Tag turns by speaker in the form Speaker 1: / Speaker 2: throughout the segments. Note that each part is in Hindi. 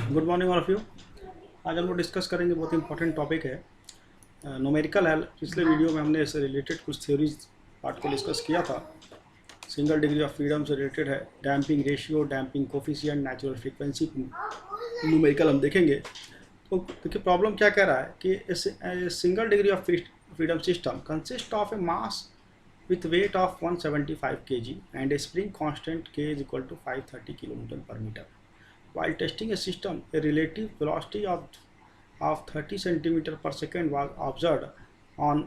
Speaker 1: Good morning all of you. आज हम लोग डिस्कस करेंगे, बहुत इंपॉर्टेंट टॉपिक है, न्यूमेरिकल है। पिछले वीडियो में हमने इससे रिलेटेड कुछ थ्योरीज पार्ट को डिस्कस किया था। सिंगल डिग्री ऑफ फ्रीडम से रिलेटेड है, damping ratio, damping coefficient, natural frequency, numerical हम देखेंगे। तो देखिए प्रॉब्लम क्या कह रहा है कि single degree of freedom system consist of A mass with weight of 175 kg and a spring constant k is equal to 530 kN per meter. While testing a system, a relative velocity of 30 centimeter per second was observed on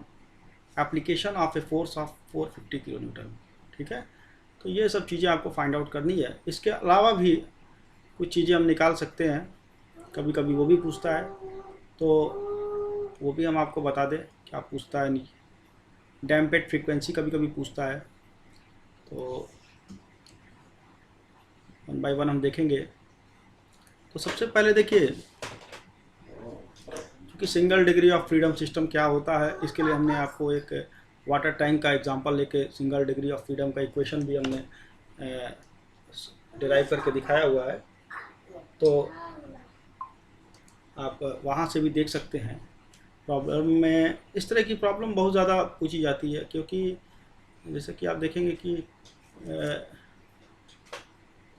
Speaker 1: application of a force of 450 kN. ठीक है, तो ये सब चीज़ें आपको फाइंड आउट करनी है। इसके अलावा भी कुछ चीज़ें हम निकाल सकते हैं, कभी कभी वो भी पूछता है, तो वो भी हम आपको बता दें क्या पूछता है। नहीं, डैम्पेड फ्रीक्वेंसी कभी कभी पूछता है, तो वन बाय वन हम देखेंगे। तो सबसे पहले देखिए, क्योंकि single degree of freedom system क्या होता है, इसके लिए हमने आपको एक वाटर टैंक का एग्जांपल लेके सिंगल डिग्री ऑफ फ्रीडम का इक्वेशन भी हमने डिराइव करके दिखाया हुआ है, तो आप वहाँ से भी देख सकते हैं। प्रॉब्लम में इस तरह की प्रॉब्लम बहुत ज़्यादा पूछी जाती है, क्योंकि जैसे कि आप देखेंगे कि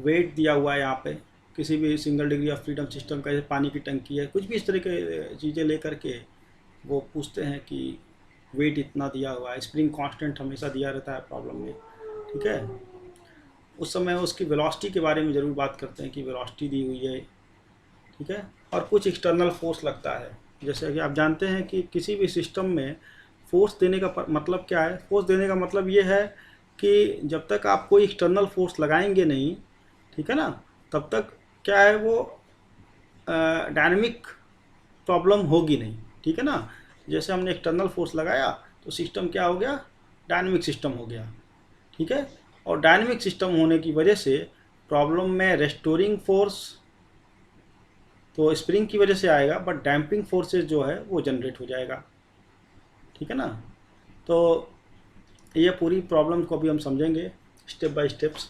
Speaker 1: वेट दिया हुआ है यहाँ पे किसी भी single degree of freedom system का, जैसे पानी की टंकी है, कुछ भी इस तरह के चीज़ें लेकर के वो पूछते हैं कि वेट इतना दिया हुआ है, स्प्रिंग कांस्टेंट हमेशा दिया रहता है प्रॉब्लम में। ठीक है, उस समय उसकी वेलोसिटी के बारे में ज़रूर बात करते हैं कि वेलोसिटी दी हुई है। ठीक है, और कुछ एक्सटर्नल फोर्स लगता है। जैसे कि आप जानते हैं कि किसी भी सिस्टम में फोर्स देने का मतलब क्या है। फोर्स देने का मतलब ये है कि जब तक आप कोई एक्सटर्नल फोर्स लगाएंगे नहीं, ठीक है ना, तब तक क्या है, वो डायनेमिक प्रॉब्लम होगी नहीं। ठीक है ना, जैसे हमने एक्सटर्नल फोर्स लगाया तो सिस्टम क्या हो गया, डायनेमिक सिस्टम हो गया। ठीक है, और डायनेमिक सिस्टम होने की वजह से प्रॉब्लम में रेस्टोरिंग फोर्स तो स्प्रिंग की वजह से आएगा, बट डैम्पिंग फोर्सेस जो है वो जनरेट हो जाएगा। ठीक है ना, तो ये पूरी प्रॉब्लम को अभी हम समझेंगे स्टेप बाय स्टेप्स।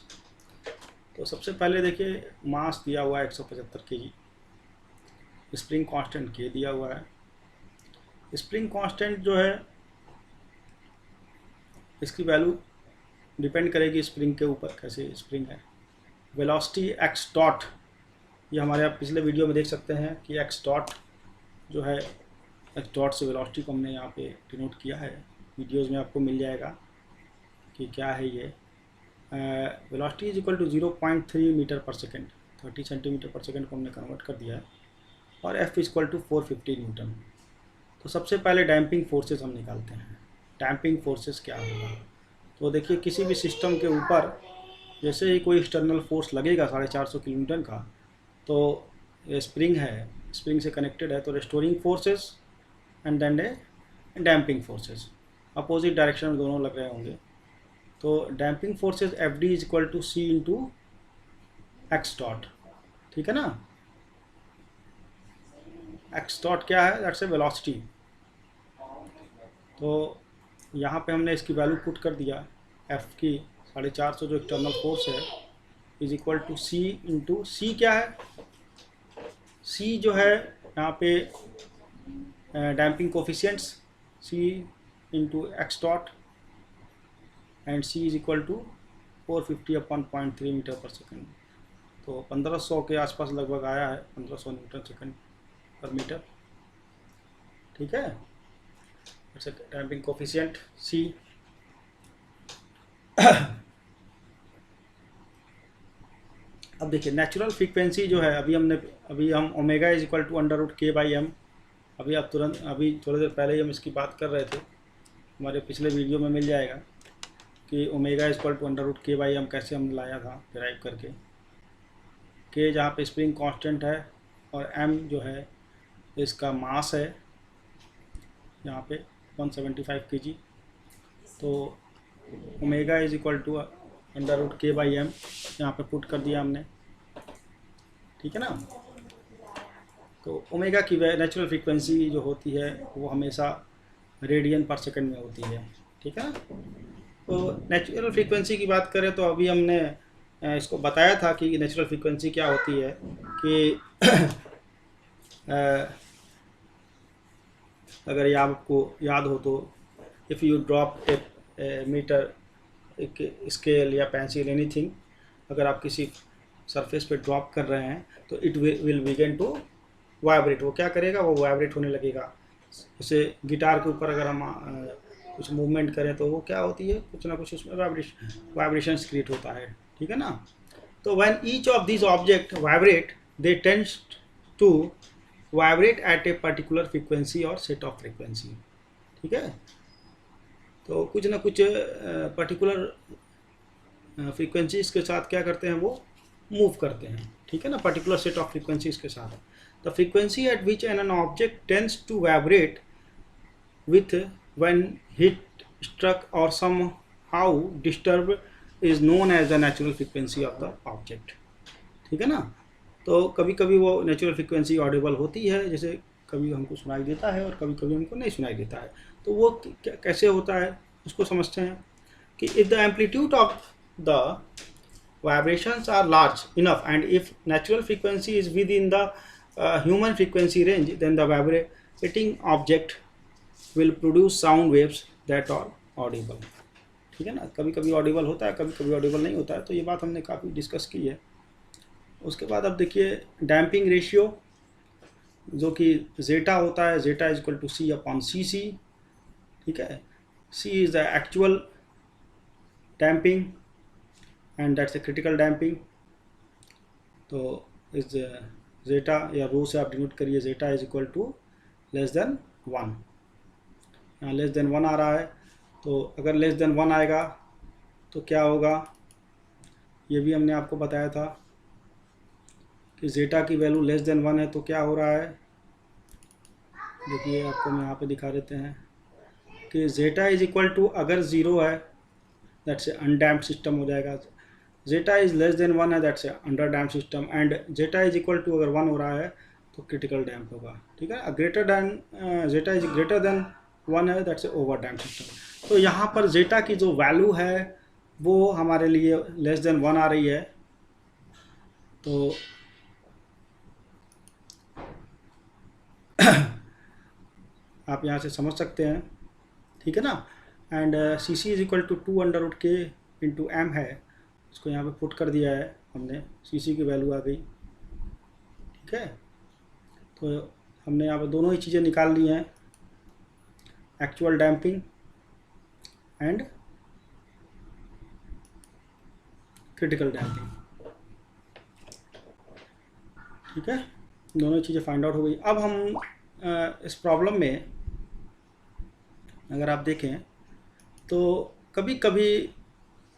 Speaker 1: तो सबसे पहले देखिए, मास दिया हुआ है 175 kg, स्प्रिंग कांस्टेंट के दिया हुआ है। स्प्रिंग कांस्टेंट जो है, इसकी वैल्यू डिपेंड करेगी स्प्रिंग के ऊपर, कैसे स्प्रिंग है। वेलोसिटी एक्स डॉट, ये हमारे आप पिछले वीडियो में देख सकते हैं कि एक्स डॉट जो है, एक्स डॉट से वेलोसिटी को हमने यहाँ पे डिनोट किया है। वीडियोज़ में आपको मिल जाएगा कि क्या है ये। Velocity is equal to 0.3 metre per second, 30 centimetre per second को हमने कन्वर्ट कर दिया है, और F is equal to 450 newton. तो सबसे पहले डैम्पिंग फोर्सेस हम निकालते हैं। डैम्पिंग फोर्सेस क्या होगा, तो देखिए किसी भी सिस्टम के ऊपर जैसे ही कोई एक्सटर्नल फोर्स लगेगा 450 किलोमीटर का, तो ये स्प्रिंग है, स्प्रिंग से कनेक्टेड है, तो restoring forces and then damping forces opposite direction में दोनों लग रहे होंगे। तो damping forces F D is equal to C into X dot. ठीक है ना, एक्स डॉट क्या है, दैट्स ए वेलोसिटी। तो यहाँ पे हमने इसकी वैल्यू पुट कर दिया, एफ की 450 जो एक्सटर्नल फोर्स है is equal to C into, C क्या है, सी जो है यहाँ पे damping coefficients, C into X dot, and C is equal to 450 upon 0.3 metre per second. तो 1500 के आसपास लगभग आया है, 1500 न्यूटन सेकेंड पर मीटर। ठीक है, डैम्पिंग कोफिशिएंट सी। अब देखिए नेचुरल फ्रीक्वेंसी जो है, अभी हम omega is equal to √k/m, अभी थोड़ी देर पहले ही हम इसकी बात कर रहे थे, हमारे पिछले वीडियो में मिल जाएगा कि omega is equal to √k/m कैसे हमने लाया था डिराइव करके। k जहाँ पे स्प्रिंग कांस्टेंट है और m जो है इसका मास है, यहाँ पे 175 kg। तो omega is equal to √k/m यहाँ पे पुट कर दिया हमने। ठीक है ना, तो ओमेगा की नेचुरल फ्रीक्वेंसी जो होती है वो हमेशा रेडियन पर सेकंड में होती है। ठीक है ना, तो नेचुरल फ्रीक्वेंसी की बात करें तो अभी हमने इसको बताया था कि नेचुरल फ्रीक्वेंसी क्या होती है। कि अगर ये आपको याद हो तो if you drop a metre scale या पेंसिल एनीथिंग, अगर आप किसी सरफेस पे ड्रॉप कर रहे हैं तो it will begin to vibrate. वो क्या करेगा, वो वाइब्रेट होने लगेगा। जैसे गिटार के ऊपर अगर हम कुछ मूवमेंट करें तो वो क्या होती है, कुछ ना कुछ उसमें वाइब्रेशन क्रिएट होता है, ठीक है ना। तो when each of this object vibrate they tends to vibrate at a particular frequency और सेट ऑफ फ्रीक्वेंसी, ठीक है। तो कुछ ना कुछ पर्टिकुलर फ्रीक्वेंसीज के साथ क्या करते हैं, वो मूव करते हैं, ठीक है ना, पर्टिकुलर सेट ऑफ फ्रीक्वेंसीज के साथ। The frequency at which an object tends to vibrate with when hit struck or somehow disturbed is known as the natural frequency of the object, ठीक है ना। तो कभी कभी वो नेचुरल फ्रीक्वेंसी ऑडिबल होती है, जैसे कभी हमको सुनाई देता है और कभी कभी हमको नहीं सुनाई देता है। तो वो कैसे होता है उसको समझते हैं कि if the amplitude of the vibrations are large enough and if natural frequency is within the human frequency range, then the vibrating object will produce sound waves that are audible, ठीक है ना। कभी कभी ऑडिबल होता है, कभी कभी ऑडिबल नहीं होता है। तो ये बात हमने काफ़ी डिस्कस की है। उसके बाद अब देखिए डैम्पिंग रेशियो, जो कि जेटा होता है, zeta is equal to c upon c c, ठीक है। C is the actual damping and that's a critical damping. तो इस जेटा या रो से आप डिनोट करिए, zeta is equal to less than 1। यहाँ लेस देन 1 आ रहा है, तो अगर लेस देन 1 आएगा तो क्या होगा, ये भी हमने आपको बताया था कि जेटा की वैल्यू लेस देन 1 है तो क्या हो रहा है। देखिए आपको हम यहाँ पे दिखा देते हैं कि जेटा इज इक्वल टू, अगर 0 है दैट्स ए अनडैम्प्ड सिस्टम हो जाएगा। जेटा इज लेस देन 1 है that's a under damped system and zeta is equal to अगर 1 हो रहा है तो क्रिटिकल डैम्प होगा, ठीक है। Greater than zeta is greater than 1 है that's a over damp system. तो यहाँ पर जेटा की जो वैल्यू है वो हमारे लिए लेस देन 1 आ रही है। तो आप यहाँ से समझ सकते हैं, ठीक है ना। And C C is equal to 2√k into M है, इसको यहाँ पे पुट कर दिया है हमने, सी सी की वैल्यू आ गई, ठीक है। तो हमने यहाँ पे दोनों ही चीज़ें निकाल ली हैं, actual damping and critical damping, ठीक है। दोनों चीज़ें फाइंड आउट हो गई। अब हम इस प्रॉब्लम में अगर आप देखें तो कभी कभी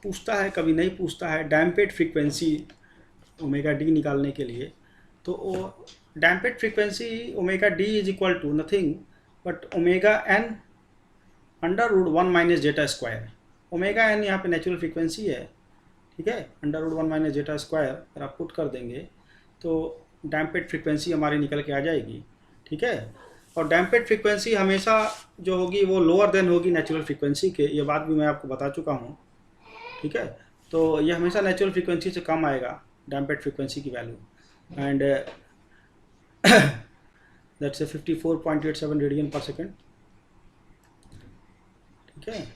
Speaker 1: पूछता है, कभी नहीं पूछता है, डैम्पेड फ्रीक्वेंसी ओमेगा डी निकालने के लिए। तो damped frequency omega d is equal to nothing but omega n √1 minus zeta square. Omega n यहाँ पे नेचुरल फ्रीक्वेंसी है, ठीक है। √1 माइनस जेटा स्क्वायर अगर आप पुट कर देंगे तो डैम्पेड फ्रीक्वेंसी हमारी निकल के आ जाएगी, ठीक है। और डैम्पेड फ्रीक्वेंसी हमेशा जो होगी वो लोअर देन होगी नेचुरल फ्रीक्वेंसी के, ये बात भी मैं आपको बता चुका हूँ, ठीक है। तो ये हमेशा नेचुरल फ्रीक्वेंसी से कम आएगा डैम्पेड फ्रीक्वेंसी की value, and that's A 54.87 radian पर सेकेंड, ठीक है।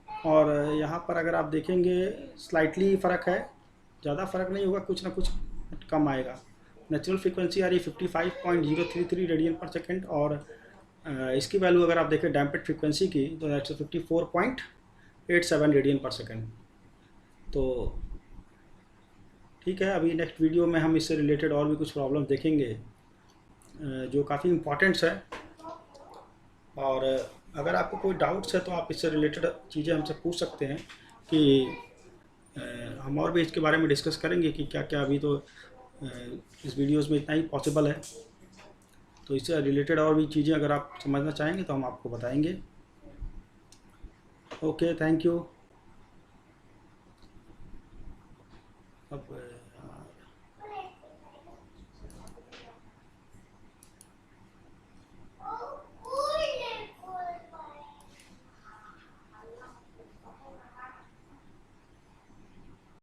Speaker 1: और यहाँ पर अगर आप देखेंगे स्लाइटली फ़र्क है, ज़्यादा फ़र्क नहीं होगा, कुछ ना कुछ कम आएगा। नेचुरल फ्रीक्वेंसी आ रही है 55.033 रेडियन पर सेकेंड, और इसकी वैल्यू अगर आप देखें डैम्पेड फ्रीक्वेंसी की तो दैट्स 54.87 रेडियन पर सेकेंड। तो ठीक है, अभी नेक्स्ट वीडियो में हम इससे रिलेटेड और भी कुछ प्रॉब्लम देखेंगे जो काफ़ी इम्पॉर्टेंट्स है। और अगर आपको कोई डाउट्स है तो आप इससे रिलेटेड चीज़ें हमसे पूछ सकते हैं कि हम और भी इसके बारे में डिस्कस करेंगे कि क्या क्या। अभी तो इस वीडियोस में इतना ही पॉसिबल है, तो इससे रिलेटेड और भी चीज़ें अगर आप समझना चाहेंगे तो हम आपको बताएंगे। Okay, thank you. अब